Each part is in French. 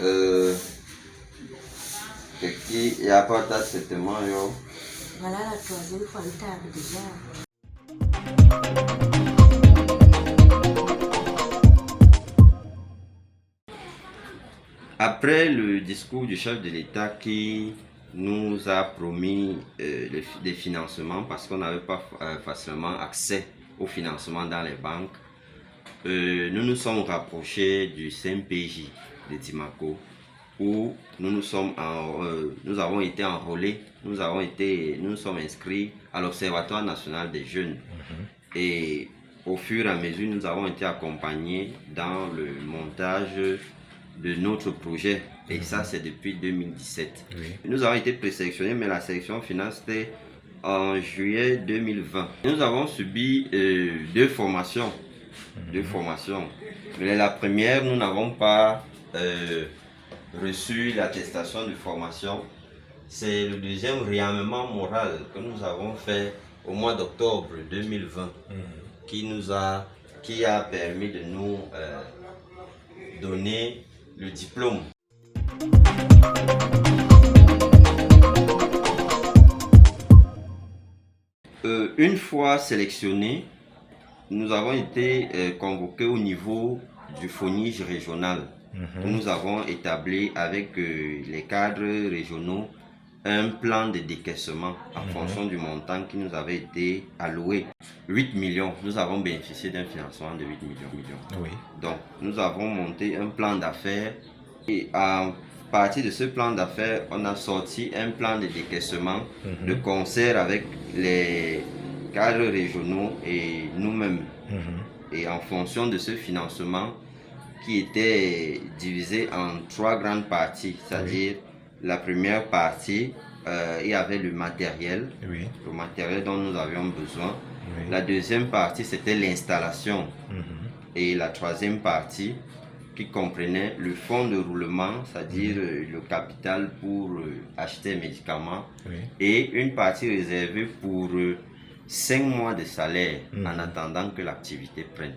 Euh, il n'y a pas d'assettement, yo. Voilà la troisième fois que tu déjà. Après le discours du chef de l'État qui nous a promis des financements parce qu'on n'avait pas facilement accès au financement dans les banques, nous nous sommes rapprochés du CMPJ de Timako où nous avons été enrôlés, nous nous sommes inscrits à l'Observatoire national des jeunes. Et au fur et à mesure, nous avons été accompagnés dans le montage de notre projet. Et ça, c'est depuis 2017. Oui. Nous avons été présélectionnés, mais la sélection finale, c'était en juillet 2020. Nous avons subi deux formations. Mais la première, nous n'avons pas reçu l'attestation de formation. C'est le deuxième réarmement moral que nous avons fait au mois d'octobre 2020 qui a permis de nous donner le diplôme. Une fois sélectionnés, nous avons été convoqués au niveau du FONIGE régional. Nous avons établi avec les cadres régionaux un plan de décaissement en fonction du montant qui nous avait été alloué. 8 millions, nous avons bénéficié d'un financement de 8 millions. Oui. Donc, nous avons monté un plan d'affaires et à partir de ce plan d'affaires, on a sorti un plan de décaissement de concert avec les cadres régionaux et nous-mêmes. Et en fonction de ce financement qui était divisé en 3 grandes parties, c'est-à-dire la première partie, il y avait le matériel dont nous avions besoin. La deuxième partie, c'était l'installation. Et la troisième partie, qui comprenait le fonds de roulement, c'est-à-dire le capital pour acheter des médicaments, et une partie réservée pour 5 mois de salaire en attendant que l'activité prenne.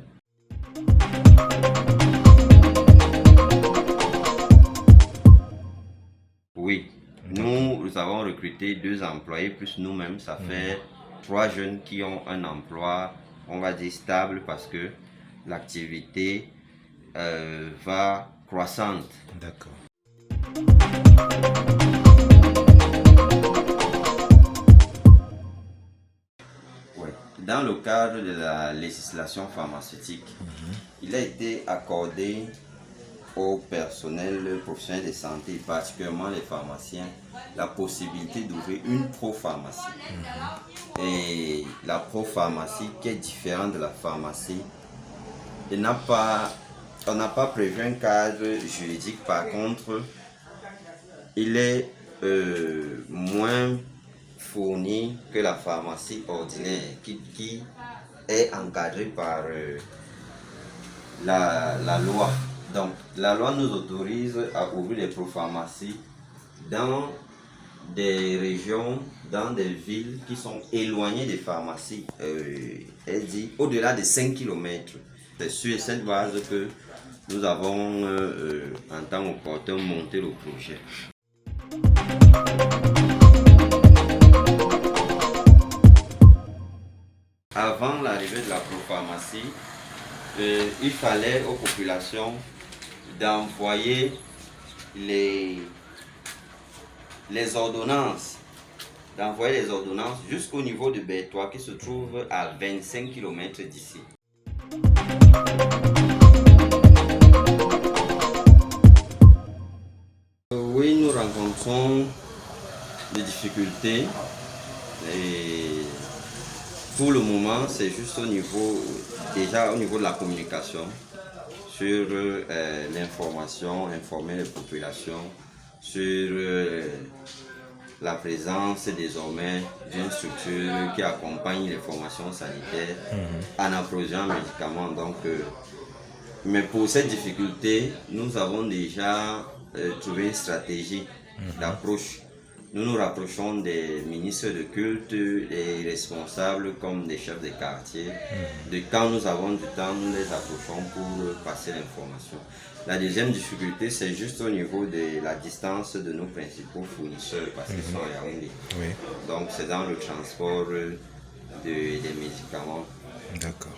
Oui, nous avons recruté 2 employés plus nous-mêmes, ça fait 3 jeunes qui ont un emploi, on va dire stable, parce que l'activité va croissante. D'accord. Ouais. Dans le cadre de la législation pharmaceutique, il a été accordé au personnel professionnel de santé, particulièrement les pharmaciens, la possibilité d'ouvrir une propharmacie. Et la propharmacie, qui est différente de la pharmacie, on n'a pas prévu un cadre juridique. Par contre, il est moins fourni que la pharmacie ordinaire qui est encadrée par la loi. Donc, la loi nous autorise à ouvrir des propharmacies dans des régions, dans des villes qui sont éloignées des pharmacies. Elle dit au-delà de 5 km. C'est sur cette base que nous avons, en temps opportun, monté le projet. Avant l'arrivée de la propharmacie, il fallait aux populations d'envoyer les ordonnances, jusqu'au niveau de Bertois qui se trouve à 25 km d'ici. Oui, nous rencontrons des difficultés et pour le moment c'est juste au niveau de la communication, sur l'information, informer les populations sur la présence désormais d'une structure qui accompagne les formations sanitaires en approvisionnant médicaments. Donc, mais pour cette difficulté, nous avons déjà trouvé une stratégie d'approche nous nous rapprochons des ministres de culte, des responsables comme des chefs de quartier. De quand nous avons du temps, nous les approchons pour passer l'information. La deuxième difficulté, c'est juste au niveau de la distance de nos principaux fournisseurs, parce qu'ils sont à Yaoundé. Oui. Donc c'est dans le transport des médicaments. D'accord.